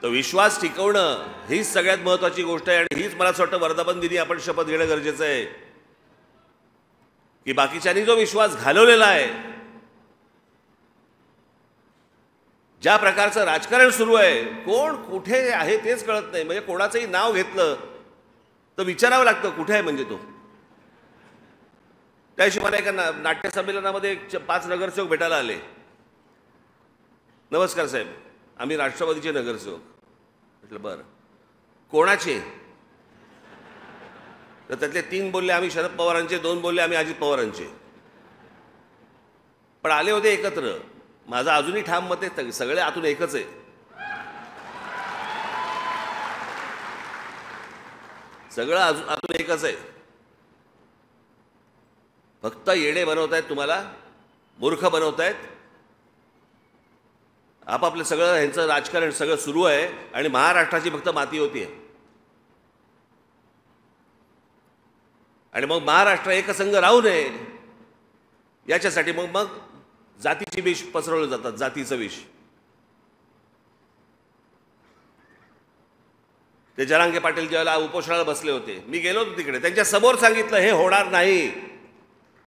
तो विश्वास टिकवणं हीच सगळ्यात महत्त्वाची गोष्ट आहे आणि हीच मला असं वाटतं वर्धापन दिनी आपण शपथ घेणं गरजेचं आहे की बाकीच्यांनी जो विश्वास घालवलेला आहे, ज्या प्रकारचं राजकारण सुरू आहे, कोण कुठे आहे तेच कळत नाही. म्हणजे कोणाचंही नाव घेतलं तर विचारावं लागतं कुठे आहे म्हणजे तो. त्याशी मला एका नाट्य संमेलनामध्ये 5 नगरसेवक भेटायला आले. नमस्कार साहेब, आम्ही राष्ट्रवादीचे नगरसेवक. म्हटलं बरं, कोणाचे? तर त्यातले 3 बोलले आम्ही शरद पवारांचे, 2 बोलले आम्ही अजित पवारांचे. पण आले होते एकत्र. माझं अजूनही ठाम मत आहे सगळे आतून एकच आहे. सगळं आतून एकच आहे. फक्त येणे बनवतायत, तुम्हाला मूर्ख बनवतायत. आपापलं सगळं ह्यांचं राजकारण सगळं सुरू आहे आणि महाराष्ट्राची फक्त माती होतीये. आणि मग महाराष्ट्र एकसंघ राहू नये याच्यासाठी मग जातीची विष पसरवलं जातात, जातीचं विष. ते जरांगे पाटील ज्यावेळेला उपोषणाला बसले होते, मी गेलो होतो तिकडे, त्यांच्या समोर सांगितलं हे होणार नाही.